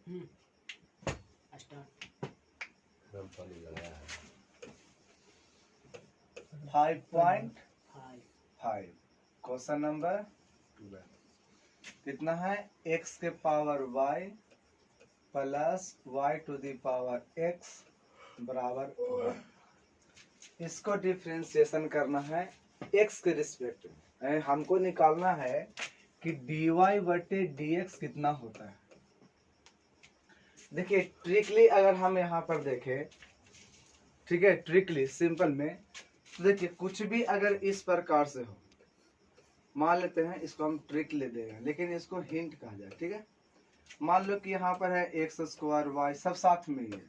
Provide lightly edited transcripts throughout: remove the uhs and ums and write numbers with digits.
5.5 question number 12 कितना है x के power y plus y to the power x बराबर 1। इसको डिफरेंशिएशन करना है x के रिस्पेक्ट में। हमको निकालना है कि dy बटे dx कितना होता है। देखिए ट्रिकली अगर हम यहाँ पर देखें, ठीक है, ट्रिकली सिंपल में, तो देखिए कुछ भी अगर इस प्रकार से हो, मान लेते हैं इसको हम ट्रिक ले देंगे, लेकिन इसको हिंट कहा जाए, ठीक है। मान लो कि यहाँ पर है एक्स स्क्वायर वाई, सब साथ में ही है,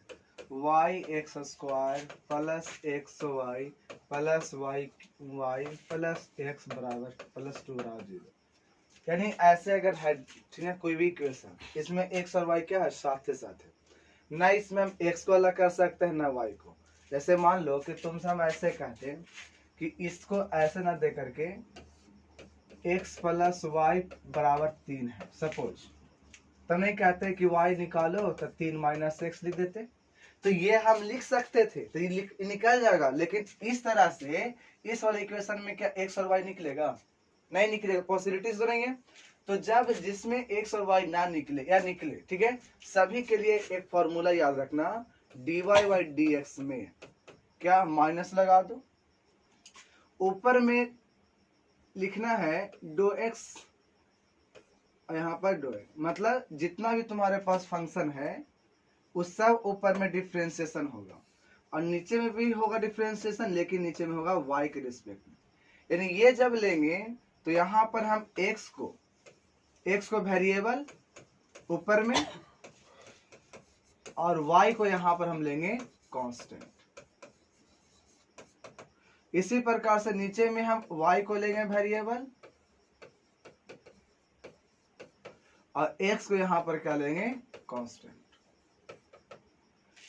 y x square plus x y plus y y plus x बराबर प्लस 2 बराबर 0। यानी ऐसे अगर है, ठीक है, कोई भी इक्वेशन, इसमें एक्स और वाई क्या है, साथ ही साथ है ना। इसमें हम एक्स को अलग कर सकते हैं ना वाई को। जैसे मान लो कि तुमसे हम ऐसे कहते हैं कि इसको ऐसे ना दे करके x प्लस वाई बराबर 3 है सपोज, तो नहीं कहते कि y निकालो तो 3 माइनस एक्स लिख देते, तो ये हम लिख सकते थे, तो ये निकल जाएगा। लेकिन इस तरह से इस वाले इक्वेशन में क्या x और y निकलेगा, नहीं निकलेगा, पॉसिबिलिटीज बनेंगे। तो जब जिसमें x और y ना निकले या निकले, ठीक है, सभी के लिए एक फॉर्मूला याद रखना, dy बाई डी एक्स में क्या माइनस लगा दो, ऊपर में लिखना है डो एक्स, यहाँ पर डो एक्स, मतलब जितना भी तुम्हारे पास फंक्शन है उस सब ऊपर में डिफरेंशिएशन होगा, और नीचे में भी होगा डिफरेंशिएशन, लेकिन नीचे में होगा y के रिस्पेक्ट में। यानी ये जब लेंगे तो यहाँ पर हम x को वेरिएबल ऊपर में, और y को यहाँ पर हम लेंगे कांस्टेंट। इसी प्रकार से नीचे में हम y को लेंगे वेरिएबल, और x को यहाँ पर क्या लेंगे, कांस्टेंट।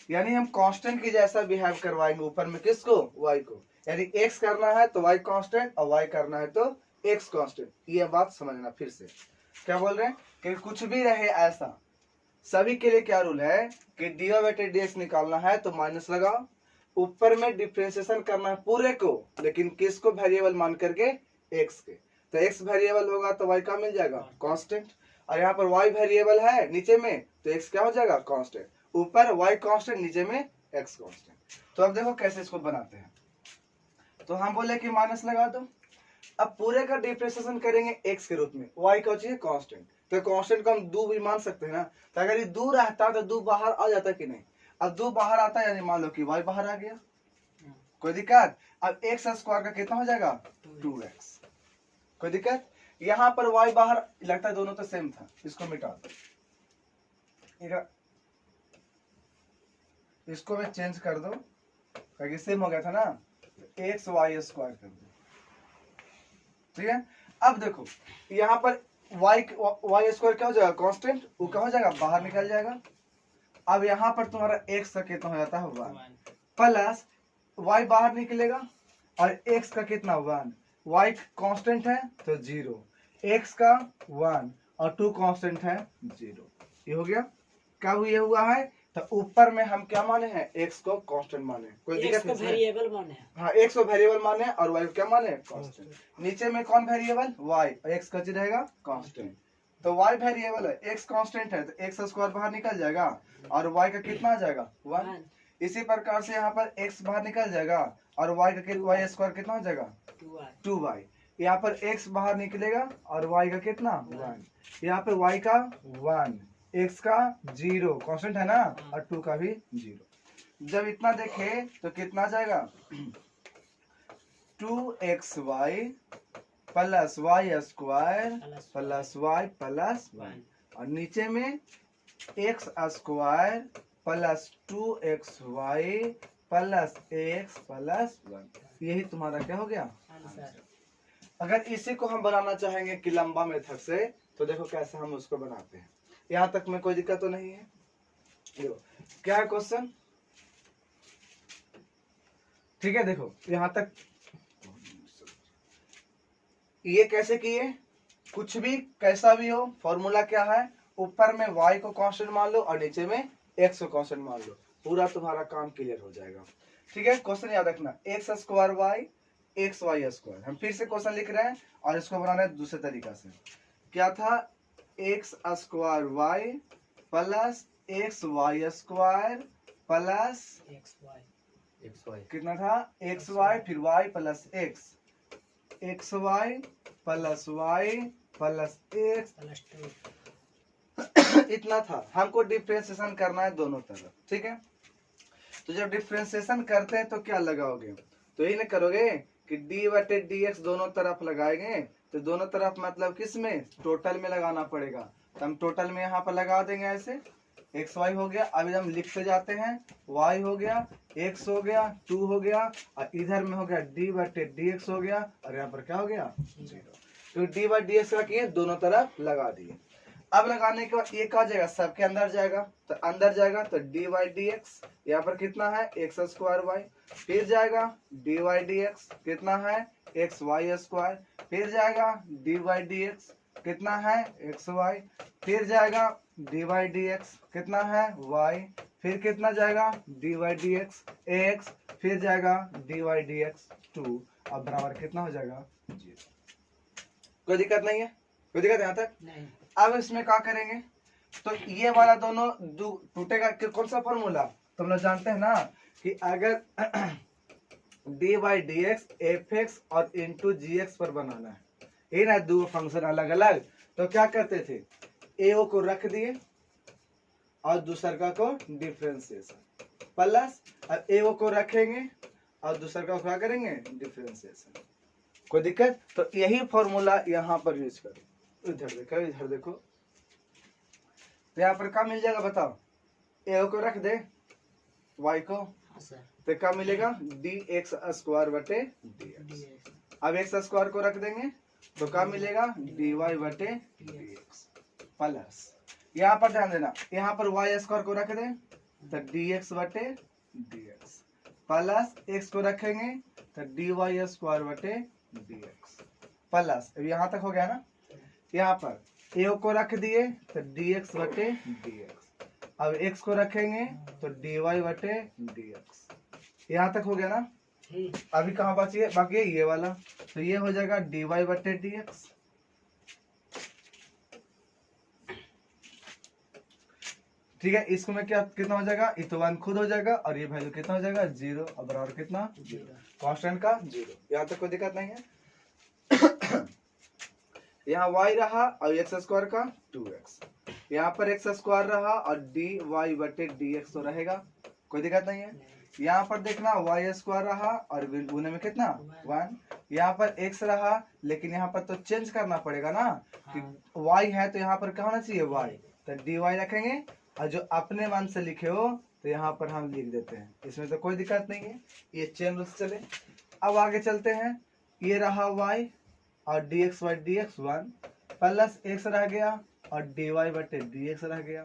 यानी हम कांस्टेंट की जैसा बिहेव करवाएंगे ऊपर में, किसको, y को। यानी x करना है तो y कांस्टेंट, और y करना है तो x कांस्टेंट। ये बात समझना फिर से, क्या बोल रहे हैं कि कुछ भी रहे ऐसा, सभी के लिए क्या रूल है कि dy बटे dx निकालना है तो माइनस लगाओ, ऊपर में डिफरेंशिएशन करना है पूरे को, लेकिन किसको वेरिएबल मान करके, x के। तो x वेरिएबल होगा तो y का मिल जाएगा कांस्टेंट, और यहाँ पर y वेरिएबल है नीचे में तो x क्या हो जाएगा, कांस्टेंट। ऊपर y कांस्टेंट, नीचे में x कांस्टेंट। तो अब देखो कैसे इसको बनाते हैं। तो हम बोले कि माइनस लगा दो, अब पूरे का डिफरेंशिएशन करेंगे x के रूप में, y का चाहिए कांस्टेंट, तो कांस्टेंट को हम 2 भी मान सकते हैं ना। तो अगर ये 2 रहता तो 2 बाहर आ जाता कि नहीं, अब 2 बाहर आता है, यानी मान लो कि y बाहर आ गया, कोई दिक्कत। अब एक्स स्क्वायर का कितना हो जाएगा, 2x, कोई दिक्कत। यहाँ पर y बाहर, लगता है दोनों तो सेम था, इसको मिटा दो, इसको मैं चेंज कर दो, क्योंकि सेम हो गया था ना, एक्स वाई स्क्वायर कर दो, ठीक है। अब देखो यहाँ पर वाई स्क्वायर क्या हो जाएगा, कांस्टेंट, वो क्या हो जाएगा, बाहर निकल जाएगा। अब यहाँ पर तुम्हारा x का कितना हो जाता है, 1 प्लस y बाहर निकलेगा, और x का कितना, 1, y कांस्टेंट है तो 0, x का 1 और 2 कांस्टेंट है 0। ये हो गया। कब ये हुआ है, तो ऊपर में हम क्या माने हैं, x को कांस्टेंट माने, कोई दिक्कत नहीं, वेरिएबल माने, हाँ x को वेरिएबल माने और y को क्या माने, कांस्टेंट। नीचे में कौन वेरिएबल, y, और x का रहेगा कांस्टेंट। तो y वेरिएबल है, x कांस्टेंट है, तो x स्क्वायर बाहर निकल जाएगा, और y का कितना आ जाएगा, 1। इसी प्रकार से यहाँ पर x बाहर निकल जाएगा, और y का y स्क्वायर कितना हो जाएगा, 2y। यहाँ पर x बाहर निकलेगा और y का कितना, 1। यहाँ पे y का 1, x का 0, कांस्टेंट है ना, और 2 का भी 0। जब इतना देखे तो कितना आ जाएगा, 2xy plus y square plus y plus 1, और नीचे में x स्क्वायर plus 2xy plus x plus 1। यही तुम्हारा क्या हो गया, अगर इसी को हम बनाना चाहेंगे कि लंबा मेथड से, तो देखो कैसे हम उसको बनाते हैं। यहाँ तक में कोई दिक्कत तो नहीं है। देखो क्या है क्वेश्चन, ठीक है। देखो यहाँ तक ये कैसे किए, कुछ भी कैसा भी हो, फॉर्मूला क्या है, ऊपर में y को कांस्टेंट मान लो और नीचे में x को कांस्टेंट मान लो, पूरा तुम्हारा काम क्लियर हो जाएगा। ठीक है, क्वेश्चन याद रखना, x square y x y square. हम फिर से क्वेश्चन लिख रहे हैं और इसको बनाना है दूसरे तरीका से। क्या था, x square y plus x y square plus x y कितना था, एक्स वाई फिर y plus x, x y plus y plus x plus 2 इतना था। हमको डिफ्रेंशिएशन करना है दोनों तरफ। ठीक है, तो जब डिफ्रेंशिएशन करते हैं तो क्या लगाओगे, तो यही ना करोगे कि डी बटे डी एक्स दोनों तरफ लगाएंगे, तो दोनों तरफ मतलब किस में, टोटल में लगाना पड़ेगा। तो हम टोटल में यहाँ पर लगा देंगे ऐसे, एक्स वाई हो गया, अभी हम लिखते जाते हैं, वाई हो गया, एक्स हो गया, 2 हो गया, और इधर में हो गया डी बटे डी एक्स हो गया, और यहाँ पर क्या हो गया, 0। तो डी बाई डी एक्स रखिए, दोनों तरफ लगा दिए। अब लगाने के बाद ये कहा जाएगा, सबके अंदर जाएगा, तो अंदर जाएगा तो डी वाई डी एक्स, यहाँ पर कितना है, एक्स स्क्वायर वाई, फिर जाएगा डी वाई डी एक्स कितना है, एक्स वाई स्क्वायर, फिर जाएगा डी वाई डी एक्स कितना है, एक्स वाई, फिर जाएगा डी वाई डी एक्स कितना है, वाई, फिर कितना जाएगा, d y d x x, फिर जाएगा डी वाई डी एक्स 2, अब बराबर कितना हो जाएगा, 0। कोई दिक्कत नहीं है, कोई दिक्कत यहाँ तक नहीं। अब इसमें क्या करेंगे, तो ये वाला दोनों टूटेगा, कौन सा फॉर्मूला तुम लोग जानते हैं ना, कि अगर D by D x F x और इंटू जी एक्स पर बनाना है, ये ना दो फंक्शन अलग अलग, तो क्या करते थे, ए को रख दिए और दूसरा को डिफ्रेंशिएशन प्लस, अब ए को रखेंगे और दूसरा का क्या करेंगे, डिफ्रेंशिएशन। कोई दिक्कत, तो यही फॉर्मूला यहाँ पर यूज करो। इधर देखो, इधर देखो, तो यहाँ पर क्या मिल जाएगा बताओ, ए को रख दे, वाई को, तो क्या मिलेगा, डी एक्स स्क्वायर बटे डी एक्स। अब एक्स स्क्वायर को रख देंगे तो क्या मिलेगा, डी वाई बटे डी एक्स प्लस, यहाँ पर ध्यान देना, यहाँ पर वाई स्क्वायर को रख दें तो डी एक्स बटे डी एक्स प्लस, एक्स को रखेंगे तो डी वाई स्क्वायर बटे डी एक्स प्लस, अब यहाँ तक हो गया ना। यहाँ पर ए को रख दिए तो डी एक्स बटे डी एक्स, अब एक्स को रखेंगे तो डी वाई बटे डी एक्स, यहाँ तक हो गया ना। अभी कहाँ बची है, बाकी है ये वाला, तो ये हो जाएगा डी वाई बटे डी एक्स, ठीक है। इसको में क्या कितना हो जाएगा, ये तो 1 खुद हो जाएगा और ये वैल्यू कितना हो जाएगा, 0, और बराबर कितना, 0, कांस्टेंट का 0। यहाँ तक कोई दिक्कत नहीं है। यहाँ y रहा और एक्स स्क्वायर का 2x, यहाँ पर एक्स स्क्वायर रहा और डी वाई बटे डी एक्स तो रहेगा, कोई दिक्कत नहीं है। यहाँ पर देखना वाई स्क्वायर रहा और गुने में कितना 1, यहाँ पर x रहा, लेकिन यहाँ पर तो चेंज करना पड़ेगा ना, कि y है तो यहाँ पर क्या होना चाहिए, y, तो डी वाई रखेंगे, और जो अपने मन से लिखे हो तो यहाँ पर हम लिख देते हैं, इसमें तो कोई दिक्कत नहीं है, ये चेन रूल चले। अब आगे चलते हैं, ये रहा y और D x by D x 1 plus x रह गया और डी वाई बटे डी एक्स रह गया,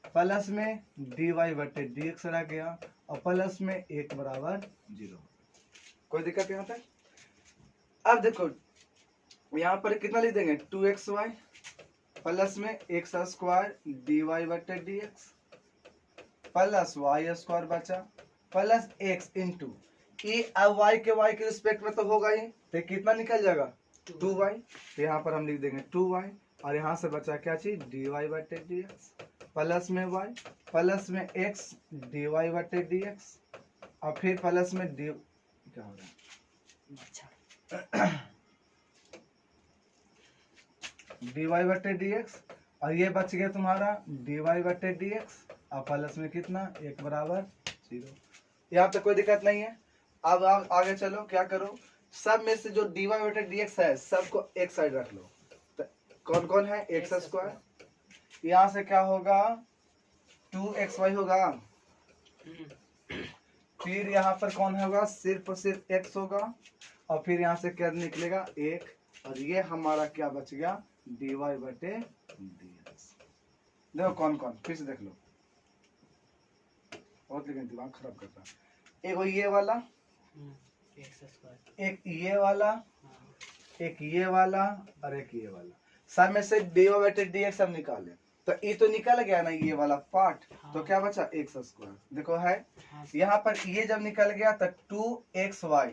प्लस में डी वाई बटे डी एक्स रह गया, और प्लस में 1 बराबर 0। कोई दिक्कत यहाँ तक। अब देखो यहाँ पर कितना लिख देंगे, 2xy प्लस में एक्स स्क्वायर डी वाई बटे d x plus y square बचा प्लस एक्स इंटू ये, अब y के रिस्पेक्ट में तो होगा ही, तो कितना निकल जाएगा 2y, तो यहाँ पर हम लिख देंगे 2y, और यहाँ से बचा क्या चीज, डी वाई बटे डी एक्स प्लस में y प्लस में x डी वाई बटे डी एक्स, और फिर प्लस में डी, क्या हो रहा है, डी वाई बटे डी एक्स, और ये बच गया तुम्हारा डी वाई बटे डी एक्स, और प्लस में कितना 1 बराबर 0। यहाँ पे कोई दिक्कत नहीं है। अब आप आगे चलो, क्या करो, सब में से जो डी वाई बटे डी एक्स है सबको एक साइड रख लो, तो कौन कौन है, एक्स स्क्वायर, यहाँ से क्या होगा 2xy होगा, फिर यहाँ पर कौन होगा, सिर्फ और सिर्फ x होगा, और फिर यहाँ से क्या निकलेगा 1, और ये हमारा क्या बच गया, डी वाई बटे डी एक्स। देखो कौन कौन, फिर से देख लो, बहुत लेकिन दिमाग खराब करता है। एक ये वाला, एक ये वाला, एक ये वाला और एक ये वाला, सब में से डी वाई बटे डी एक्स हम निकालें, तो ये तो निकल गया ना ये वाला पार्ट, हाँ। तो क्या बचा एक्स स्क्वायर, देखो है हाँ, यहाँ पर ये जब निकल गया तो 2xy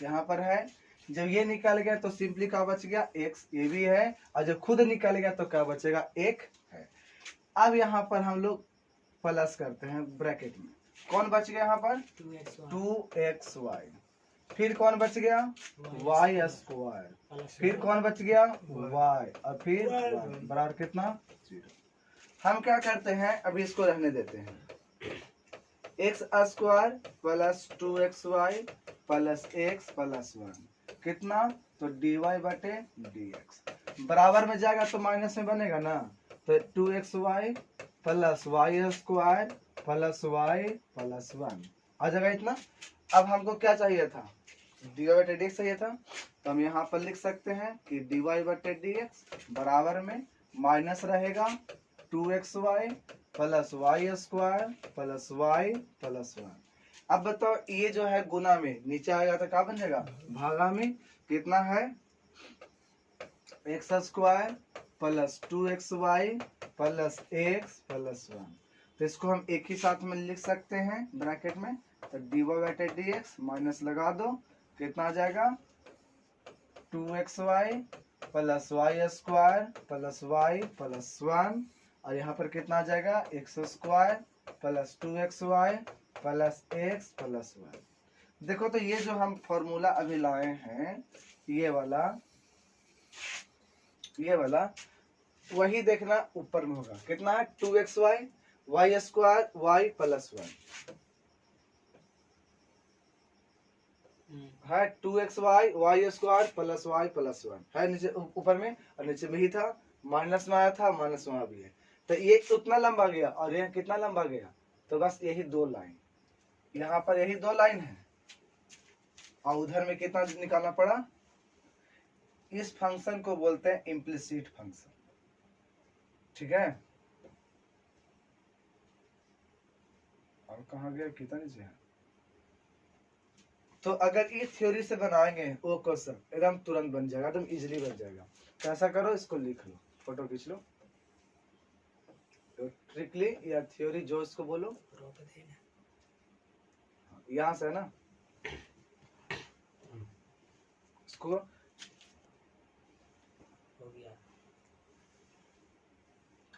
यहाँ पर है, जब ये निकल गया तो सिंपली क्या बच गया x, ये भी है, और जब खुद निकल गया तो क्या बचेगा एक है। अब यहाँ पर हम लोग प्लस करते हैं ब्रैकेट में, कौन बच गया यहाँ पर 2xy, फिर कौन बच गया y स्क्वायर, फिर कौन बच गया y, और फिर y बराबर कितना 0। हम क्या करते हैं अभी इसको रहने देते हैं, x square plus 2xy plus x plus 1 कितना, तो dy बटे dx बराबर में जाएगा तो माइनस में बनेगा ना, तो 2xy plus y square plus y plus 1 आ जाएगा इतना। अब हमको क्या चाहिए था, dy बटे dx चाहिए था, तो हम यहाँ पर लिख सकते हैं कि dy बटे dx बराबर में माइनस रहेगा 2xy plus y square plus y plus 1। अब बताओ ये जो है गुना में नीचे आएगा तो क्या बन जाएगा भागा में, कितना है x square plus 2xy plus x plus 1, तो इसको हम एक ही साथ में लिख सकते हैं ब्रैकेट में, तो dy बटे dx माइनस लगा दो, कितना आ जाएगा 2xy plus y square plus y plus 1, और यहाँ पर कितना आ जाएगा x square plus 2xy plus x plus 1। देखो तो ये जो हम फॉर्मूला अभी लाए हैं ये वाला वही देखना ऊपर में होगा, कितना है 2xy y square y plus 1 है, 2xy y square plus y plus 1 है नीचे ऊपर में, और नीचे में ही था माइनस में आया था, माइनस वहां भी है, तो ये उतना लंबा गया और यह कितना लंबा गया, तो बस यही दो लाइन, यहाँ पर यही दो लाइन है, और उधर में कितना निकालना पड़ा। इस फंक्शन को बोलते हैं इम्प्लिसिट फंक्शन, ठीक है। और कहाँ गया, कितना नीचे है। तो अगर ये थ्योरी से बनाएंगे वो क्वेश्चन एकदम तुरंत बन जाएगा, एकदम इजीली बन जाएगा। तो ऐसा करो, इसको लिख लो, फोटो खींच लो, तो ट्रिकली या थ्योरी जो इसको बोलो, यहाँ से है ना, इसको हो गया।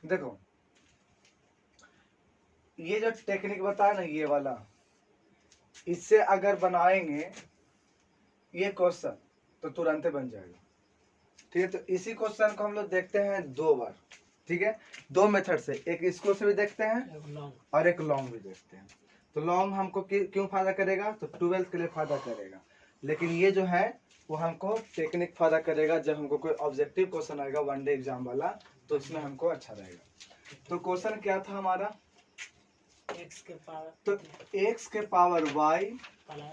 देखो ये जो टेक्निक बताया ना ये वाला, इससे अगर बनाएंगे ये क्वेश्चन तो तुरंत बन जाएगा, ठीक है। तो इसी क्वेश्चन को हम लोग देखते हैं दो बार, ठीक है, दो मेथड से, एक इसको से भी देखते हैं और एक लॉन्ग भी देखते हैं। तो लॉन्ग हमको क्यों फायदा करेगा, तो 12th के लिए फायदा करेगा, लेकिन ये जो है वो हमको टेक्निक फायदा करेगा जब हमको कोई ऑब्जेक्टिव क्वेश्चन आएगा वन डे एग्जाम वाला, तो इसमें हमको अच्छा रहेगा। तो क्वेश्चन क्या था हमारा, x के पावर तो x के पावर y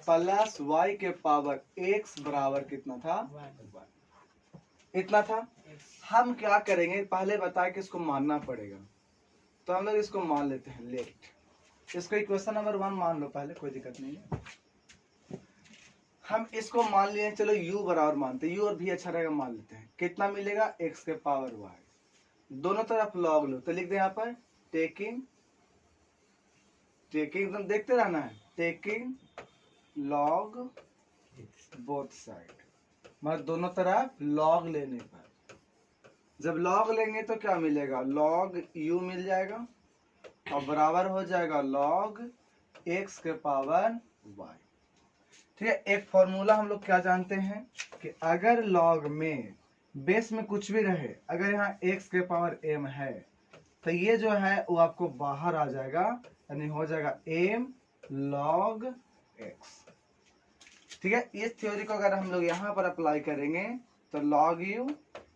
प्लस y के पावर x बराबर कितना था, इतना था। हम क्या करेंगे, पहले बताया कि इसको मानना पड़ेगा, तो हम लोग इसको मान लेते हैं लेट, इसको इक्वेशन नंबर 1 मान लो पहले, कोई दिक्कत नहीं है। हम इसको मान लिए, चलो u बराबर मानते, u और भी अच्छा रहेगा, मान लेते हैं कितना मिलेगा x के पावर y, दोनों तरफ लॉग लो, तो लिख दे यहाँ पर टेकिंग एकदम देखते रहना है, टेकिंग लॉग बोथ साइड, मतलब दोनों तरफ लॉग लेने पर, जब लॉग लेंगे तो क्या मिलेगा, लॉग u मिल जाएगा और बराबर हो जाएगा लॉग x के पावर y, ठीक है। एक फॉर्मूला हम लोग क्या जानते हैं कि अगर लॉग में बेस में कुछ भी रहे, अगर यहाँ x के पावर m है तो ये जो है वो आपको बाहर आ जाएगा, यानी हो जाएगा m log x, ठीक है। इस थ्योरी को अगर हम लोग यहाँ पर अप्लाई करेंगे तो log u,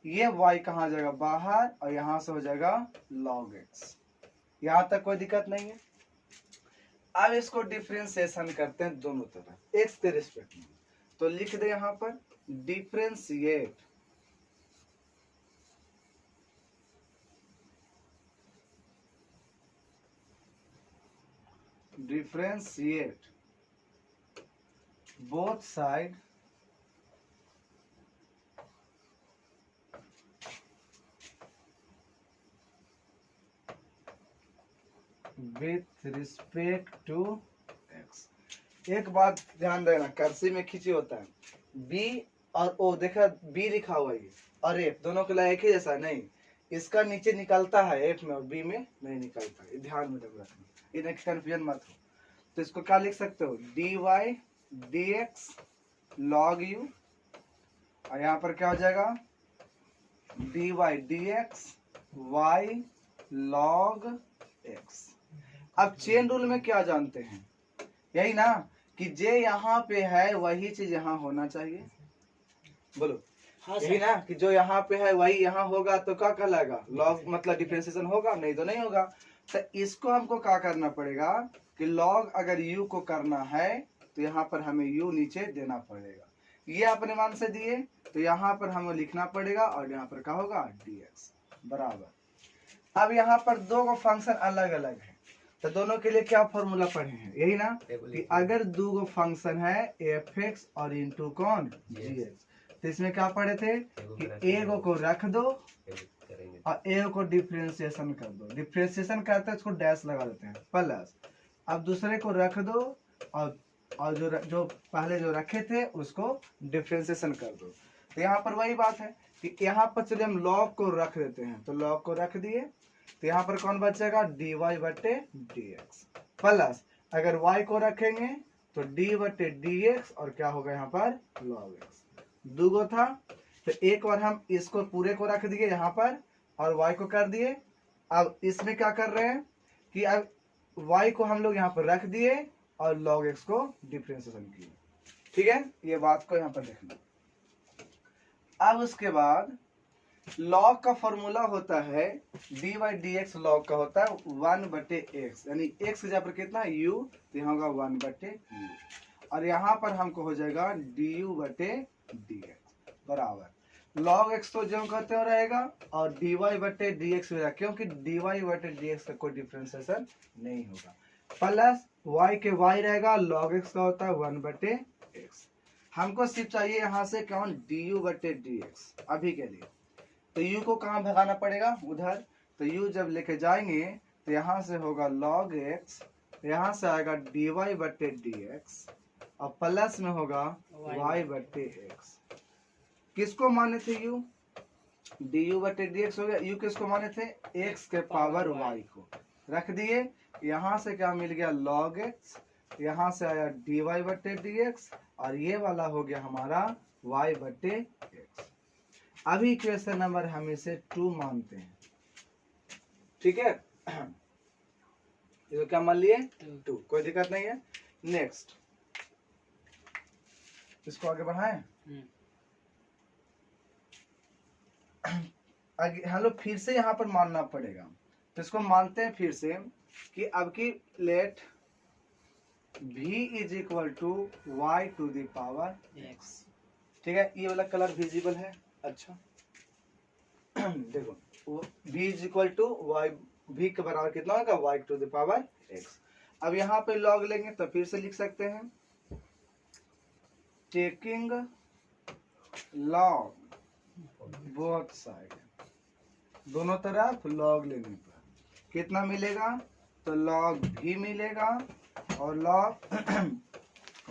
ये y कहाँ जाएगा बाहर, और यहाँ से हो जाएगा log x, यहाँ तक कोई दिक्कत नहीं है। अब इसको डिफरेंशिएशन करते हैं दोनों तरफ x के रिस्पेक्ट में, तो लिख दे यहाँ पर differentiate, differentiate both side with respect to x. एक बात ध्यान देना, कर्सिव में खींची होता है बी और ओ, देखा बी लिखा हुआ है और एफ दोनों के लिए एक ही जैसा नहीं, इसका नीचे निकलता है एफ में और बी में नहीं निकलता, ये ध्यान में रखना, इन्हें कंफ्यूजन मत हो। तो इसको क्या लिख सकते हो, d y d x log u, और यहाँ पर क्या हो जाएगा d y d x y log x. अब चेन रूल में क्या जानते हैं, यही ना कि जे यहाँ पे है वही चीज यहाँ होना चाहिए, बोलो हाँ यही सर। ना कि जो यहाँ पे है वही यहाँ होगा, तो क्या कहलाएगा लॉग, मतलब डिफरेंशिएशन होगा, नहीं तो नहीं होगा। तो इसको हमको क्या करना पड़ेगा कि लॉग अगर u को करना है तो यहाँ पर हमें u नीचे देना पड़ेगा, ये अपने मान से दिए तो यहाँ पर हमें लिखना पड़ेगा और यहाँ पर क्या होगा dx बराबर। अब यहाँ पर दो को फंक्शन अलग अलग है, तो दोनों के लिए क्या फॉर्मूला पढ़े हैं, यही ना कि अगर दो गो फंक्शन है fx और इंटू कौन gx, तो इसमें क्या पढ़े थे कि एगो को रख दो और एगो को डिफरेंशिएशन कर दो, डिफरेंशिएशन करते हैं उसको डैश लगा देते हैं प्लस, अब दूसरे को रख दो और जो पहले जो रखे थे उसको डिफरेंशिएशन कर दो। तो यहाँ पर वही बात है कि यहाँ पर चलिए हम लॉग को रख देते हैं, तो लॉग को रख दिए तो यहाँ पर कौन बचेगा डी वाई बटे डी एक्स प्लस, अगर y को रखेंगे तो d बटे डी एक्स और क्या होगा यहाँ पर लॉग एक्स। दूगो था तो एक बार हम इसको पूरे को रख दिए यहाँ पर और y को कर दिए, अब इसमें क्या कर रहे हैं कि अब y को हम लोग यहाँ पर रख दिए और log x को डिफरेंशिएशन किए, ठीक है, ये बात को यहाँ पर देखना। अब उसके बाद log का फॉर्मूला होता है dy dx, log का होता है 1 बटे x, यानी x की जगह पर कितना u, तो यहाँ होगा 1 बटे u और यहाँ पर हमको हो जाएगा du बटे dx बराबर log x तो जो कहते हो रहेगा और dy बटे dx रहेगा, क्योंकि dy बटे dx का कोई डिफरेंशिएशन नहीं होगा, प्लस y के y रहेगा, log x का होता है 1 बटे x। हमको सिर्फ चाहिए यहाँ से कौन du बटे dx अभी के लिए, तो u को कहाँ भगाना पड़ेगा उधर, तो u जब लेके जाएंगे तो यहाँ से होगा log x, यहाँ से आएगा dy बटे dx और प्लस में होगा y बटे x। किसको माने थे u, du बटे dx हो गया, u किसको माने थे x के पावर y को रख दिए, यहाँ से क्या मिल गया log x, यहाँ से आया dy बटे dx और ये वाला हो गया हमारा y बटे x। अभी क्वेश्चन नंबर हम इसे 2 मानते हैं, ठीक है, इसको क्या मान लिए 2, कोई दिक्कत नहीं है। नेक्स्ट इसको आगे बढ़ाएं, आगे हम लोग फिर से यहाँ पर मानना पड़ेगा, तो इसको मानते हैं फिर से कि अब की let v is equal to y to the power x, ठीक है, ये वाला कलर विजिबल है, अच्छा देखो v is equal to y, v के बराबर कितना होगा y to the power x। अब यहाँ पे log लेंगे तो फिर से लिख सकते हैं टेकिंग log बोथ साइड, दोनों तरफ log लेने पर कितना मिलेगा, तो log v मिलेगा और log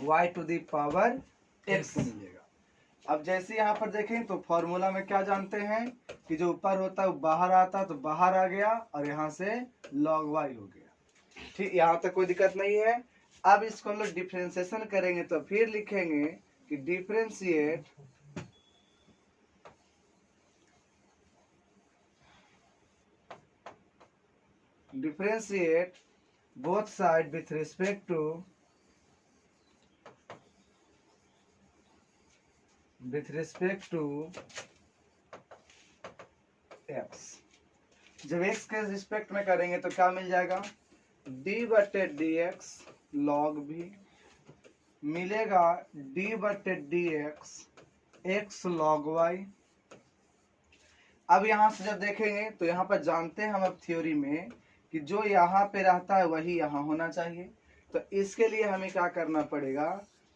y to the power x मिलेगा। अब जैसे यहाँ पर देखें तो फॉर्मूला में क्या जानते हैं कि जो ऊपर होता है वो बाहर आता है, तो बाहर आ गया और यहाँ से log y हो गया, ठीक, यहाँ तक कोई दिक्कत नहीं है। अब इसको हम लोग डिफरेंशिएशन करेंगे तो फिर लिखेंगे कि differentiate both side with respect to x। जब x के रिस्पेक्ट में करेंगे तो क्या मिल जाएगा d बटे dx log v मिलेगा d बटे dx x log y। अब यहाँ से जब देखेंगे तो यहाँ पर जानते हैं हम अब थ्योरी में कि जो यहाँ पे रहता है वही यहाँ होना चाहिए, तो इसके लिए हमें क्या करना पड़ेगा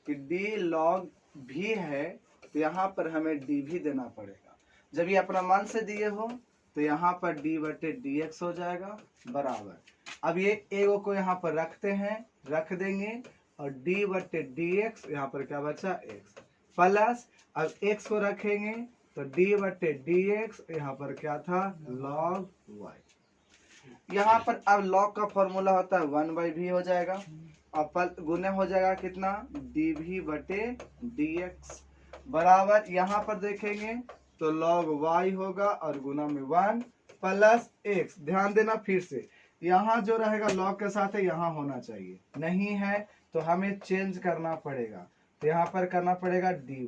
कि d log v है तो यहाँ पर हमें d भी देना पड़ेगा। जब ये अपना मान से दिए हो तो यहाँ पर d बटे dx हो जाएगा बराबर। अब ये एगो को यहाँ पर रखते हैं, रख देंगे, और डी बटे डी एक्स, यहाँ पर क्या बचा एक्स, प्लस अब एक्स को रखेंगे तो डी बटे डी एक्स, यहाँ पर क्या था लॉग वाई। यहाँ पर अब लॉग का फॉर्मूला होता है 1/v हो जाएगा, और गुने हो जाएगा कितना डी भी बटे डी एक्स, बराबर यहाँ पर देखेंगे तो लॉग y होगा और गुना में 1 प्लस x। ध्यान देना फिर से, यहाँ जो रहेगा लॉग के साथ है यहाँ होना चाहिए, नहीं है तो हमें चेंज करना पड़ेगा, तो यहाँ पर करना पड़ेगा dy,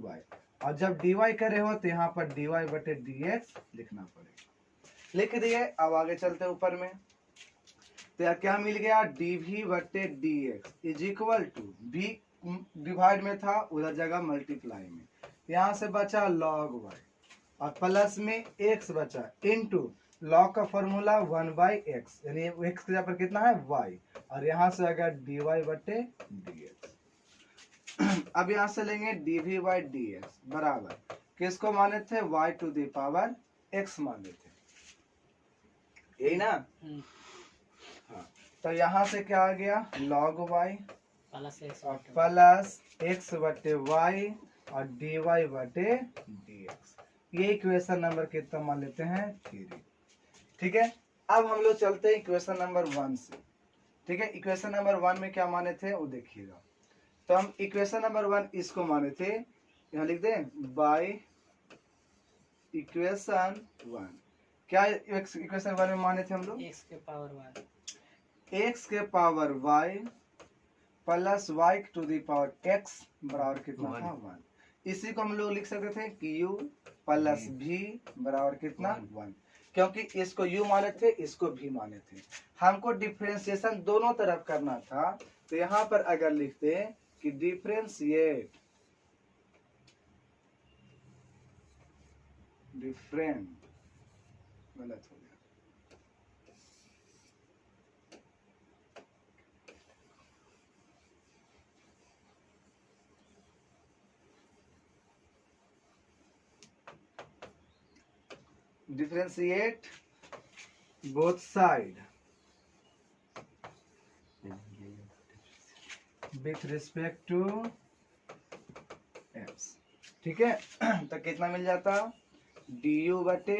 और जब dy करे हो तो यहाँ पर dy बटे dx लिखना पड़ेगा। लिख दिए, अब आगे चलते ऊपर में, तो यार क्या मिल गया dv बटे dx is equal to v divide में था उधर जगह मल्टीप्लाई में, यहाँ से बचा log y और प्लस में x बचा इनटू लॉग का फॉर्मूला 1/x, यानी x के जगह पर कितना है y, और यहाँ से आएगा dy बटे dx। अब यहाँ से लेंगे dv बाई dx बराबर किसको माने थे y to the power x माने थे, यही ना। हाँ, तो यहाँ से क्या आ गया log y प्लस x बटे y और dy बटे dx, ये इक्वेशन नंबर कितना मान लेते हैं 3। ठीक है, अब हम लोग चलते हैं इक्वेशन नंबर 1 से। ठीक है, इक्वेशन नंबर 1 में क्या माने थे वो देखिएगा, तो हम इक्वेशन नंबर 1 इसको माने थे, यहाँ लिख दें बाय इक्वेशन 1। क्या इक्वेशन 1 में माने थे हम लोग x के पावर y, x के power y plus y to the power x बराबर कितना था 1। इसी को हम लोग लिख सकते थे q प्लस v बराबर कितना 1, क्योंकि इसको u माने थे इसको v माने थे, हमको डिफरेंशिएशन दोनों तरफ करना था, तो यहाँ पर अगर लिखते कि डिफरेंशिएट डिफरेंट, गलत हो गया, differentiate both side with respect to x। ठीक है, तो कितना मिल जाता du बटे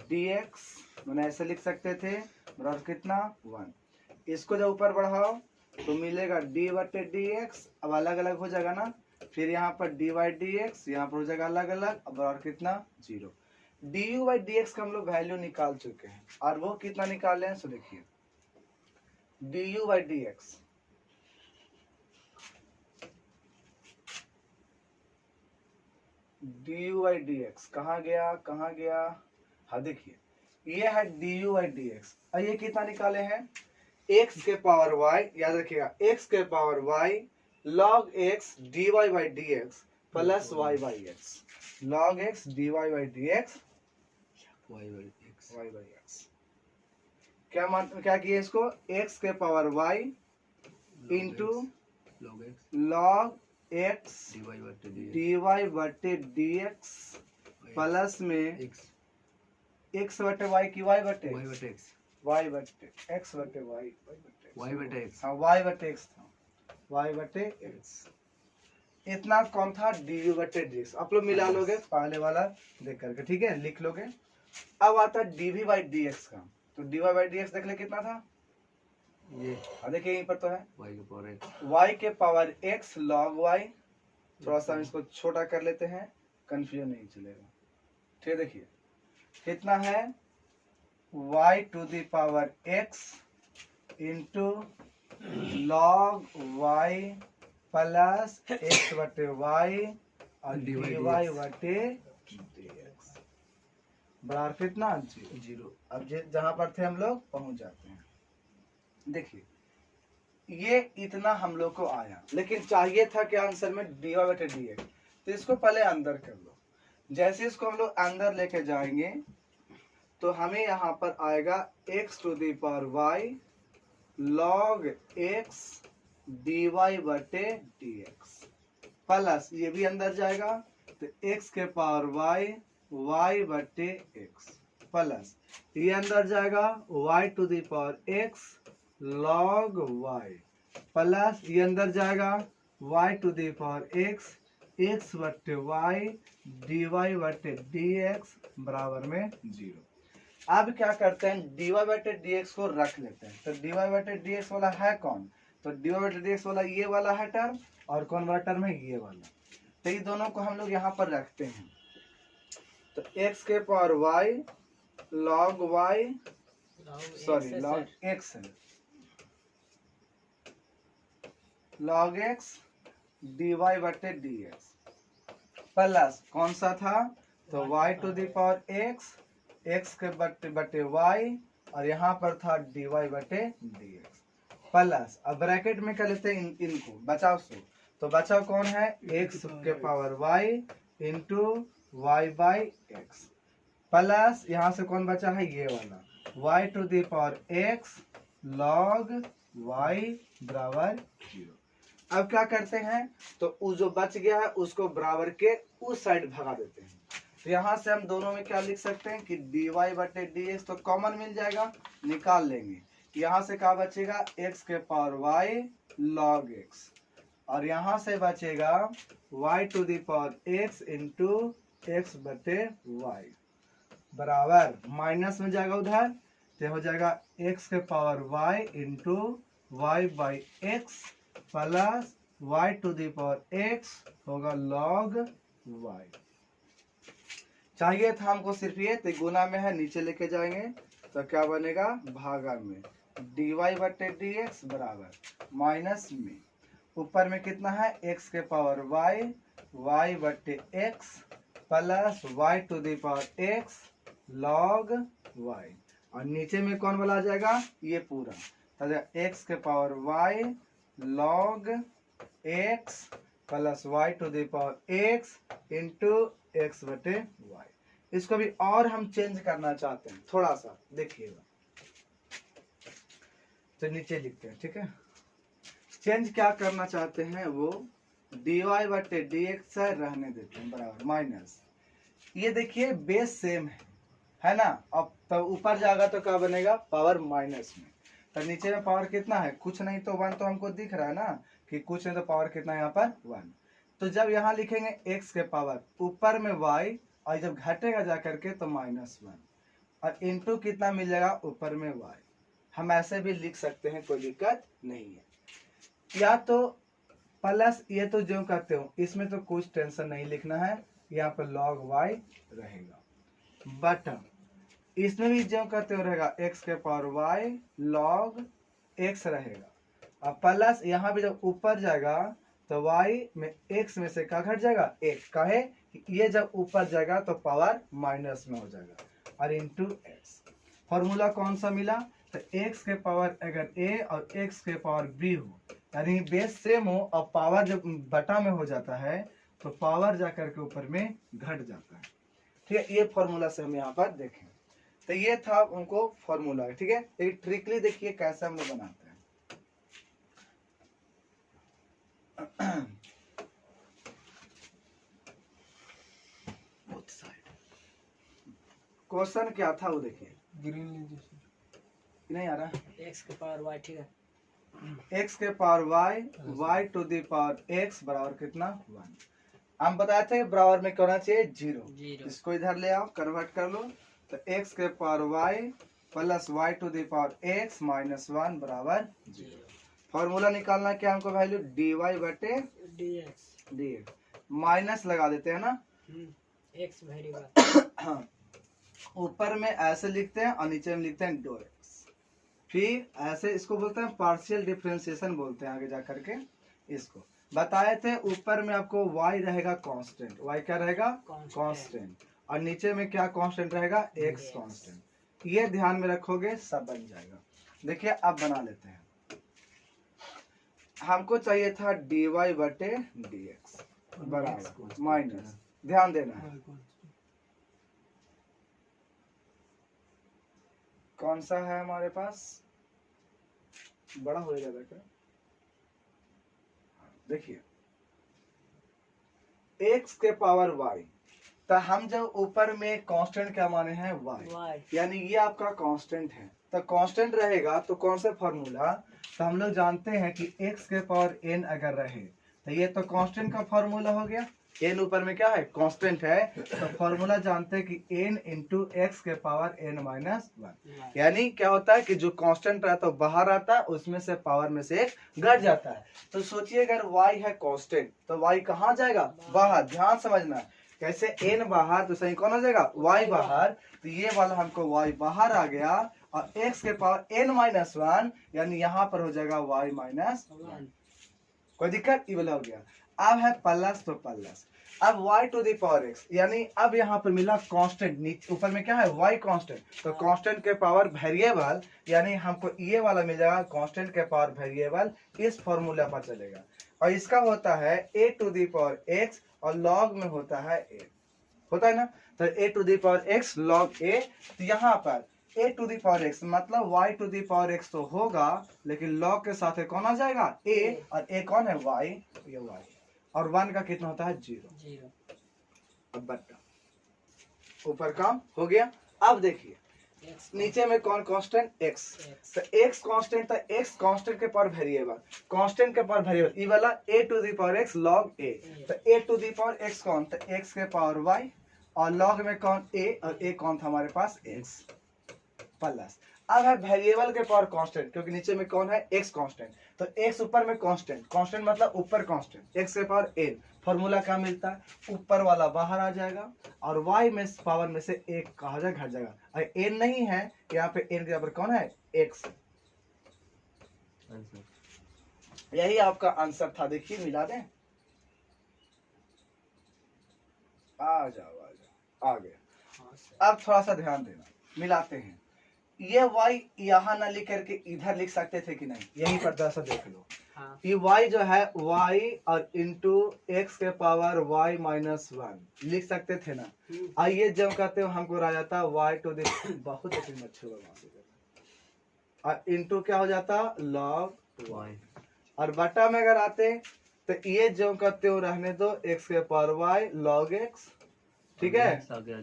dx, मैंने ऐसे लिख सकते थे बराबर कितना 1। इसको जब ऊपर बढ़ाओ तो मिलेगा d बटे dx, अब अलग अलग हो जाएगा ना, फिर यहाँ पर dy dx यहाँ पर हो जाएगा अलग अलग, अब बराबर कितना 0। du बाई dx का हम लोग वैल्यू निकाल चुके हैं, और वो कितना निकाले हैं सो देखिए du by dx du by dx कहाँ गया, हाँ देखिए ये है du बाई dx, और ये कितना निकाले हैं x के पावर y, याद रखिएगा x के power y log x dy by dx plus y by x, log x dy by dx y by x। क्या किए इसको x के power y into log x dy बटे dx प्लस में x बटे y की y बटे x बटे x बटे y बटे x, हाँ y बटे x था, y बटे x। इतना कौन था du बटे dx, आप लोग मिला लोगे पहले वाला देख करके, ठीक है लिख लोगे। अब आता है dv बाई dx का, तो dy बाई dx देख ले कितना था ये, देखिए यहीं पर तो है y के पावर x log y, थोड़ा सा हम इसको छोटा कर लेते हैं कंफ्यूजन नहीं चलेगा। ठीक है, देखिए कितना है y to the power x into log y plus x बटे y और dy बटे dx बराबर कितना 0। अब जहां पर थे हम लोग पहुंच जाते हैं। देखिए ये इतना हम लोग को आया, लेकिन चाहिए था कि आंसर में dy बटे dx, तो इसको पहले अंदर कर लो। जैसे इसको हम लोग अंदर लेके जाएंगे तो हमें यहाँ पर आएगा x to the power y log x dy बटे dx प्लस ये भी अंदर जाएगा तो x के पावर y बटे x प्लस ये अंदर जाएगा y to the power x log y plus ये अंदर जाएगा y to the power x x बटे y dy बटे dx बराबर में 0। अब क्या करते हैं, dy बटे dx को रख लेते हैं। तो dy बटे dx वाला है कौन, तो dy बटे dx वाला ये वाला है टर्म, और कौन वाला टर्म है, ये वाला। तो ये दोनों को हम लोग यहाँ पर रखते हैं। तो x के power y log y sorry log x है, log x dy बटे dx प्लस कौन सा था, तो y to the power x x के बटे y और यहाँ पर था dy बटे dx प्लस, अब ब्रैकेट में कर लेते हैं इनको बचाव से। तो बचाव कौन है, x के power y into y by x plus यहाँ से कौन बचा है, ये वाला y to the power x log y बराबर 0। अब क्या करते हैं, तो वो जो बच गया है उसको बराबर के उस साइड भगा देते हैं। तो यहाँ से हम दोनों में क्या लिख सकते हैं कि dy बटे dx तो कॉमन मिल जाएगा, निकाल लेंगे। यहाँ से क्या बचेगा, x के पावर y log x और यहाँ से बचेगा y to the power x into x बटे y बराबर माइनस में जाएगा उधर, तो हो जाएगा x के power y into y by x plus y to the power x होगा log y। चाहिए था हमको सिर्फ ये, तो गुना में है नीचे लेके जाएंगे तो क्या बनेगा, भागा में dy बटे dx बराबर माइनस में ऊपर में कितना है, x के पावर y y बटे x plus y to the power x log y और नीचे में कौन वाला आ जाएगा, ये पूरा, तो x के power y log x plus y to the power x into x बटे y। इसको भी और हम चेंज करना चाहते हैं थोड़ा सा, देखिएगा तो नीचे लिखते हैं, ठीक है। चेंज क्या करना चाहते हैं, वो dy बटे dx रहने देते हैं बराबर माइनस, ये देखिए बेस सेम है ना। अब तो ऊपर जाएगा तो क्या बनेगा, पावर माइनस में, तो नीचे में पावर कितना है, कुछ नहीं तो 1 तो हमको दिख रहा है ना कि कुछ नहीं तो पावर कितना है यहाँ पर 1। तो जब यहाँ लिखेंगे x के पावर ऊपर में y और जब घटेगा जा करके तो -1 और इंटू कितना मिल जाएगा ऊपर में y। हम ऐसे भी लिख सकते हैं, कोई दिक्कत नहीं है। या तो प्लस ये तो जो कहते हो इसमें तो कुछ टेंशन नहीं लिखना है, यहाँ पर log y रहेगा, बट इसमें भी जो कहते हो रहेगा x के पावर y log x रहेगा और प्लस यहाँ पे जब ऊपर जाएगा तो y में x में से क्या घट जाएगा, 1 काहे, ये जब ऊपर जाएगा तो पावर माइनस में हो जाएगा और इंटू x। फॉर्मूला कौन सा मिला, तो x के पावर अगर a और x के पावर b हो, यानी बेस सेम हो और पावर जब बटा में हो जाता है तो पावर जाकर के ऊपर में घट जाता है, ठीक है। ये फॉर्मूला से हम यहाँ पर देखें, तो ये था उनको फॉर्मूला, ठीक है। एक ट्रिकली देखिए कैसे हम लोग बनाते हैं। क्वेश्चन क्या था वो देखिए, ग्रीन लीजिए, नहीं आ रहा, x के पावर y, ठीक है, x के power y y to the power x बराबर कितना 1। हम बताए थे बराबर में क्या होना चाहिए 0, इसको इधर ले आओ कन्वर्ट कर लो, तो x के power y plus y to the power x minus 1 बराबर 0। फॉर्मूला निकालना क्या हमको, वैल्यू dy बटे dx माइनस लगा देते हैं ना, x वेरिएबल, हाँ ऊपर में ऐसे लिखते हैं और नीचे में लिखते हैं 2x, फिर ऐसे इसको बोलते हैं पार्शियल डिफरेंशिएशन बोलते हैं। आगे जा करके इसको बताए थे, ऊपर में आपको y रहेगा कांस्टेंट, y क्या रहेगा कांस्टेंट और नीचे में क्या कांस्टेंट रहेगा, x कांस्टेंट। ये ध्यान में रखोगे सब बन जाएगा। देखिए अब बना लेते हैं, हमको चाहिए था dy बटे dx बराबर माइनस, ध्यान देना है कौन सा है हमारे पास, बड़ा हो जाएगा क्या, देखिए x के पावर y, तो हम जब ऊपर में कांस्टेंट क्या माने हैं y, यानी ये आपका कांस्टेंट है तो कांस्टेंट रहेगा तो कौन सा फॉर्मूला, तो हम लोग जानते हैं कि x के पावर n अगर रहे तो ये तो कांस्टेंट का फॉर्मूला हो गया। n ऊपर में क्या है, कांस्टेंट है, तो फॉर्मूला जानते हैं कि n इंटू एक्स के पावर n माइनस वन। यानी क्या होता है कि जो कांस्टेंट रहता है बाहर आता है, उसमें से पावर में से एक घट जाता है। तो सोचिए अगर y है कांस्टेंट तो y कहाँ जाएगा, बाहर। ध्यान समझना, कैसे n बाहर तो सही कौन आ जाएगा, y बाहर। तो ये वाला हमको y बाहर आ गया और x के पावर n माइनस वन, यानी यहाँ पर हो जाएगा y माइनस वन। कोई दिक्कत, ये वाला हो गया। अब है प्लस, तो प्लस अब y to the power x, यानी अब यहाँ पर मिला कांस्टेंट, नीचे ऊपर में क्या है y कांस्टेंट, तो कांस्टेंट के पावर वेरिएबल, यानी हमको ये वाला मिल जाएगा कांस्टेंट के पावर वेरिएबल, इस फॉर्मूला पर चलेगा। और इसका होता है a to the power x और log में होता है a, होता है ना, तो a to the power x log a। तो यहाँ पर a to the power x मतलब y to the power x तो होगा, लेकिन log के साथ कौन आ जाएगा, a, और a कौन है, y, ये y, और 1 का कितना होता है, 0। अब बट्टा ऊपर काम हो गया। अब देखिए नीचे में कौन कांस्टेंट, x, तो x कांस्टेंट, तो x कांस्टेंट के पावर वेरिएबल, कांस्टेंट के पावर वेरिएबल, ये वाला a to the power x log a, तो a to the power x कौन, तो x के पावर y, और log में कौन a, और a कौन था हमारे पास, x प्लस। अब है वेरिएबल के पावर कांस्टेंट, क्योंकि नीचे में कौन है, x कांस्टेंट, तो x ऊपर में कांस्टेंट, कांस्टेंट मतलब ऊपर कांस्टेंट, x के पावर n, फॉर्मूला क्या मिलता है, ऊपर वाला बाहर आ जाएगा और y में पावर में से एक कहा जाएगा, घट जाएगा। अगर n नहीं है यहाँ पे n के बराबर कौन है, x। यही आपका आंसर था। देखिए मिला दें, आ जाओ आ गया। अब थोड़ा सा ध्यान देना, मिलाते हैं। ये y यहाँ ना लिख करके इधर लिख सकते थे कि नहीं, यहीं पर थोड़ा सा देख लो। हाँ। ये y जो है y और इंटू एक्स के पावर y माइनस वन लिख सकते थे ना। आइए जब कहते हो हमको रह जाता y टू द बहुत और इंटू क्या हो जाता log y, और बटा में अगर आते तो ये जो कहते हो रहने दो x के पावर y log x, ठीक है,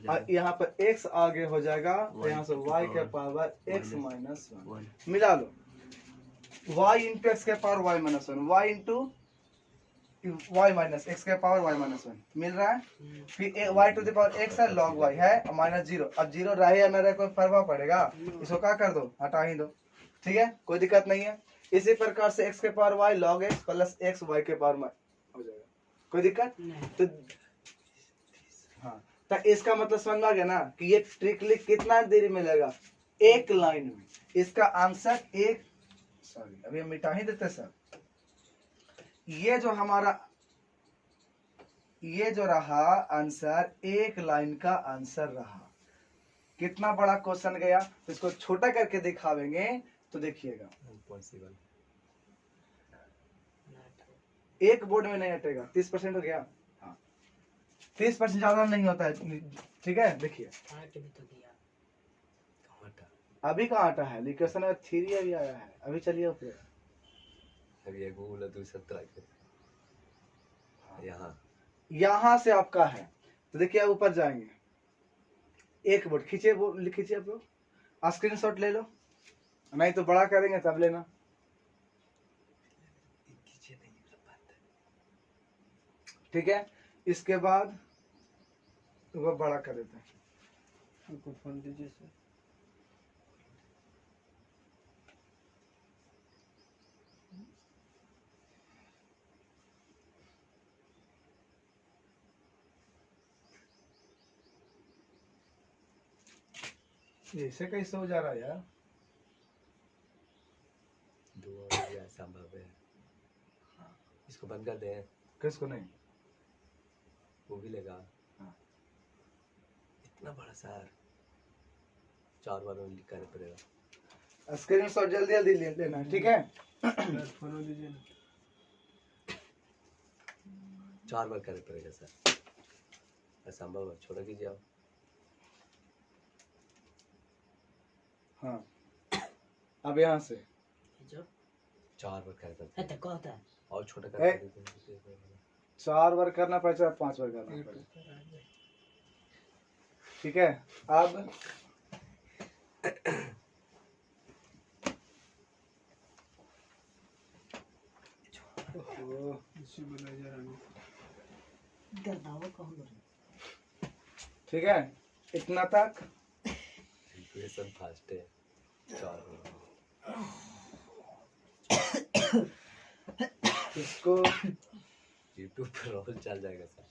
और यहाँ पर x आगे हो जाएगा, तो यहाँ से y के पावर x माइनस वन। मिला लो, y इंटू एक्स के power y minus one, y into y minus x के पावर y माइनस वन मिल रहा है। फिर y to the power x है log y है माइनस जीरो। अब जीरो रहे या न रहे कोई फर्क पड़ेगा, इसको क्या कर दो, हटा ही दो, ठीक है, कोई दिक्कत नहीं है। इसी प्रकार से x के power y log x plus x y के पावर हो जाएगा, कोई दिक्कत तो हाँ। तो इसका मतलब समझ आ गया ना कि ये ट्रिकली कितना देरी में लगेगा, एक लाइन में। इसका आंसर एक, सॉरी अभी हम मिटा ही देते सर। ये जो हमारा ये जो रहा आंसर, एक लाइन का आंसर रहा। कितना बड़ा क्वेश्चन गया, तो इसको छोटा करके दिखावेंगे तो देखिएगा, एक बोर्ड में नहीं हटेगा। 30% हो गया, हाँ 30% ज्यादा नहीं होता है, ठीक है। देखिए अभी कहाँ आटा है, लिक्वेशन में 3 अभी आया है, अभी चलिए ऊपर। यहाँ से आपका है, तो देखिए अब ऊपर जाएंगे, एक बोर्ड खींचे, खींचिए आप लोग, स्क्रीनशॉट ले लो, नहीं तो बड़ा करेंगे तब लेना। ठीक है, इसके बाद वो बड़ा कर देते हैं, फोन दीजिए सर। ऐसे कैसे हो जा रहा है यार, संभव है। इसको बंद कर दे, किसको नहीं, वो भी लेगा। हाँ। इतना बड़ा सर 4 बार में लिखना पड़ेगा। स्क्रीनशॉट जल्दी जल्दी ले लेना, ठीक है। फोन दीजिए ना, 4 बार करना पड़ेगा सर, असंभव है, छोड़ कीजिए आप। हाँ अब यहाँ से 4 बार करना होता है और छोटा ए, कर 4 बार करना पड़ेगा, 5 बार करना पड़ेगा, ठीक है। अब ओहो, इसी बोला जा रहा ठीक है, इतना तक। इक्वेशन फास्ट है 4 इसको यूट्यूब पर रोज चल जाएगा सर।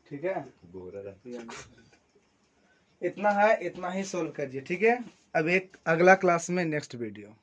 ठीक है, बोरा रहा। इतना है, इतना ही सोल्व करिए। ठीक है, अब एक अगला क्लास में नेक्स्ट वीडियो।